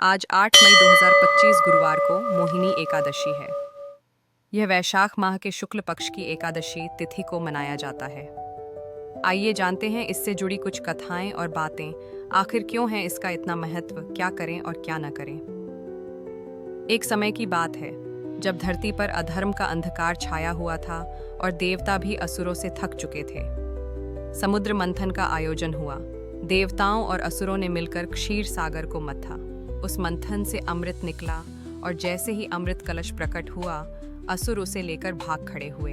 आज 8 मई 2025 गुरुवार को मोहिनी एकादशी है। यह वैशाख माह के शुक्ल पक्ष की एकादशी तिथि को मनाया जाता है। आइए जानते हैं इससे जुड़ी कुछ कथाएं और बातें। आखिर क्यों है इसका इतना महत्व, क्या करें और क्या न करें। एक समय की बात है जब धरती पर अधर्म का अंधकार छाया हुआ था और देवता भी असुरों से थक चुके थे। समुद्र मंथन का आयोजन हुआ। देवताओं और असुरों ने मिलकर क्षीर सागर को मथा। उस मंथन से अमृत निकला और जैसे ही अमृत कलश प्रकट हुआ, असुर उसे लेकर भाग खड़े हुए।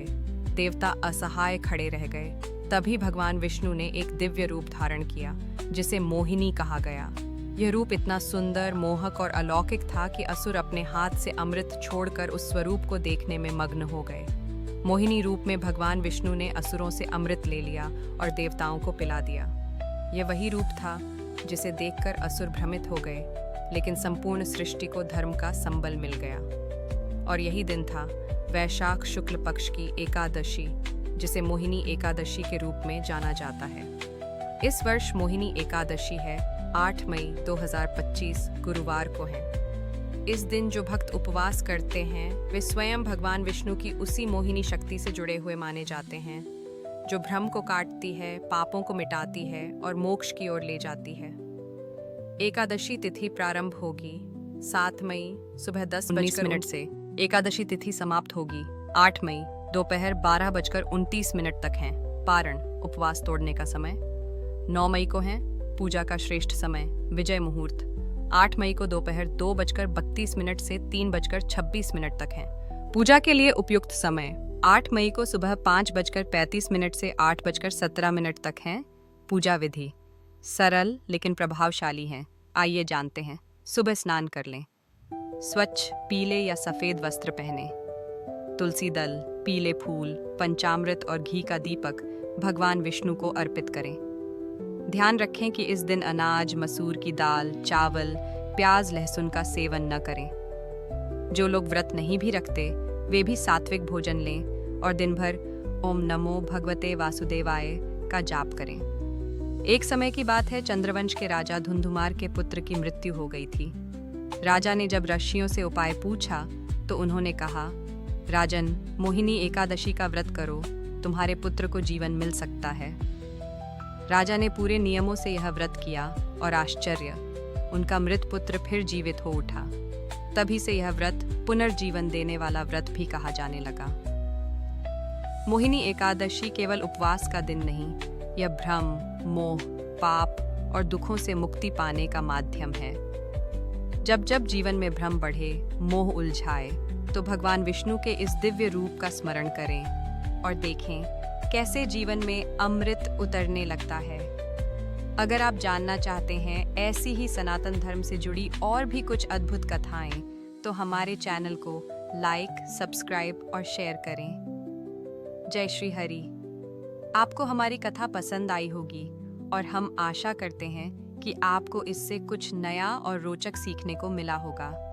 देवता असहाय खड़े रह गए। तभी भगवान विष्णु ने एक दिव्य रूप धारण किया जिसे मोहिनी कहा गया। यह रूप इतना सुंदर, मोहक और अलौकिक था कि असुर अपने हाथ से अमृत छोड़कर उस स्वरूप को देखने में मग्न हो गए। मोहिनी रूप में भगवान विष्णु ने असुरों से अमृत ले लिया और देवताओं को पिला दिया। यह वही रूप था जिसे देखकर असुर भ्रमित हो गए, लेकिन संपूर्ण सृष्टि को धर्म का संबल मिल गया। और यही दिन था वैशाख शुक्ल पक्ष की एकादशी, जिसे मोहिनी एकादशी के रूप में जाना जाता है। इस वर्ष मोहिनी एकादशी है, 8 मई 2025 गुरुवार को है। इस दिन जो भक्त उपवास करते हैं वे स्वयं भगवान विष्णु की उसी मोहिनी शक्ति से जुड़े हुए माने जाते हैं, जो भ्रम को काटती है, पापों को मिटाती है और मोक्ष की ओर ले जाती है। एकादशी तिथि प्रारंभ होगी 7 मई सुबह 10:19 से। एकादशी तिथि समाप्त होगी 8 मई दोपहर 12:29 तक है। पारण उपवास तोड़ने का समय। 9 मई को है पूजा का श्रेष्ठ समय, विजय मुहूर्त। 8 मई को दोपहर 2:32 से 3:26 तक है। पूजा के लिए उपयुक्त समय 8 मई को सुबह 5:35 से 8:17 तक है। पूजा विधि सरल लेकिन प्रभावशाली है। आइए जानते हैं। सुबह स्नान कर लें। स्वच्छ पीले या सफ़ेद वस्त्र पहने। तुलसी दल, पीले फूल, पंचामृत और घी का दीपक भगवान विष्णु को अर्पित करें। ध्यान रखें कि इस दिन अनाज, मसूर की दाल, चावल, प्याज, लहसुन का सेवन न करें। जो लोग व्रत नहीं भी रखते वे भी सात्विक भोजन लें और दिन भर ओम नमो भगवते वासुदेवाय का जाप करें। एक समय की बात है, चंद्रवंश के राजा धुंधुमार के पुत्र की मृत्यु हो गई थी। राजा ने जब ऋषियों से उपाय पूछा तो उन्होंने कहा, राजन, मोहिनी एकादशी का व्रत करो, तुम्हारे पुत्र को जीवन मिल सकता है। राजा ने पूरे नियमों से यह व्रत किया और आश्चर्य, उनका मृत पुत्र फिर जीवित हो उठा। तभी से यह व्रत पुनर्जीवन देने वाला व्रत भी कहा जाने लगा। मोहिनी एकादशी केवल उपवास का दिन नहीं, यह भ्रम, मोह, पाप और दुखों से मुक्ति पाने का माध्यम है। जब जब जीवन में भ्रम बढ़े, मोह उलझाए, तो भगवान विष्णु के इस दिव्य रूप का स्मरण करें और देखें कैसे जीवन में अमृत उतरने लगता है। अगर आप जानना चाहते हैं ऐसी ही सनातन धर्म से जुड़ी और भी कुछ अद्भुत कथाएं, तो हमारे चैनल को लाइक, सब्सक्राइब और शेयर करें। जय श्री हरि। आपको हमारी कथा पसंद आई होगी और हम आशा करते हैं कि आपको इससे कुछ नया और रोचक सीखने को मिला होगा।